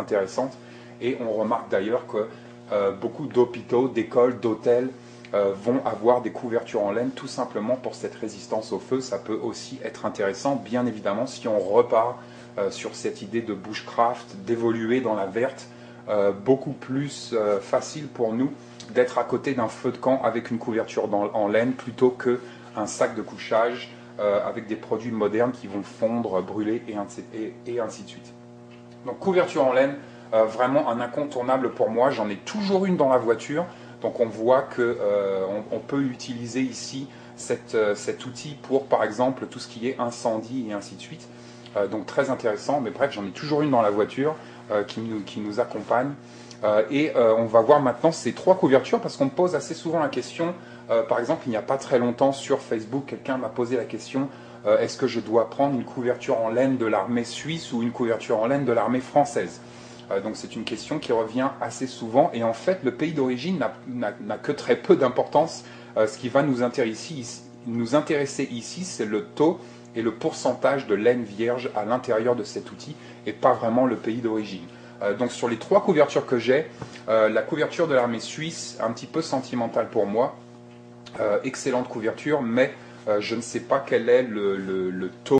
intéressante. Et on remarque d'ailleurs que beaucoup d'hôpitaux, d'écoles, d'hôtels vont avoir des couvertures en laine tout simplement pour cette résistance au feu. Ça peut aussi être intéressant, bien évidemment, si on repart sur cette idée de bushcraft, d'évoluer dans la verte, beaucoup plus facile pour nous d'être à côté d'un feu de camp avec une couverture en laine plutôt qu'un sac de couchage avec des produits modernes qui vont fondre, brûler et ainsi de suite. Donc couverture en laine, vraiment un incontournable pour moi. J'en ai toujours une dans la voiture. Donc on voit qu'on peut utiliser ici cet outil pour par exemple tout ce qui est incendie et ainsi de suite. Donc très intéressant, mais bref, j'en ai toujours une dans la voiture qui nous accompagne. On va voir maintenant ces trois couvertures parce qu'on me pose assez souvent la question. Par exemple, il n'y a pas très longtemps sur Facebook, quelqu'un m'a posé la question est-ce que je dois prendre une couverture en laine de l'armée suisse ou une couverture en laine de l'armée française? Donc c'est une question qui revient assez souvent et en fait le pays d'origine n'a que très peu d'importance. Ce qui va nous intéresser ici, c'est le taux et le pourcentage de laine vierge à l'intérieur de cet outil et pas vraiment le pays d'origine. Donc sur les trois couvertures que j'ai, la couverture de l'armée suisse, un petit peu sentimentale pour moi, excellente couverture, mais je ne sais pas quel est le taux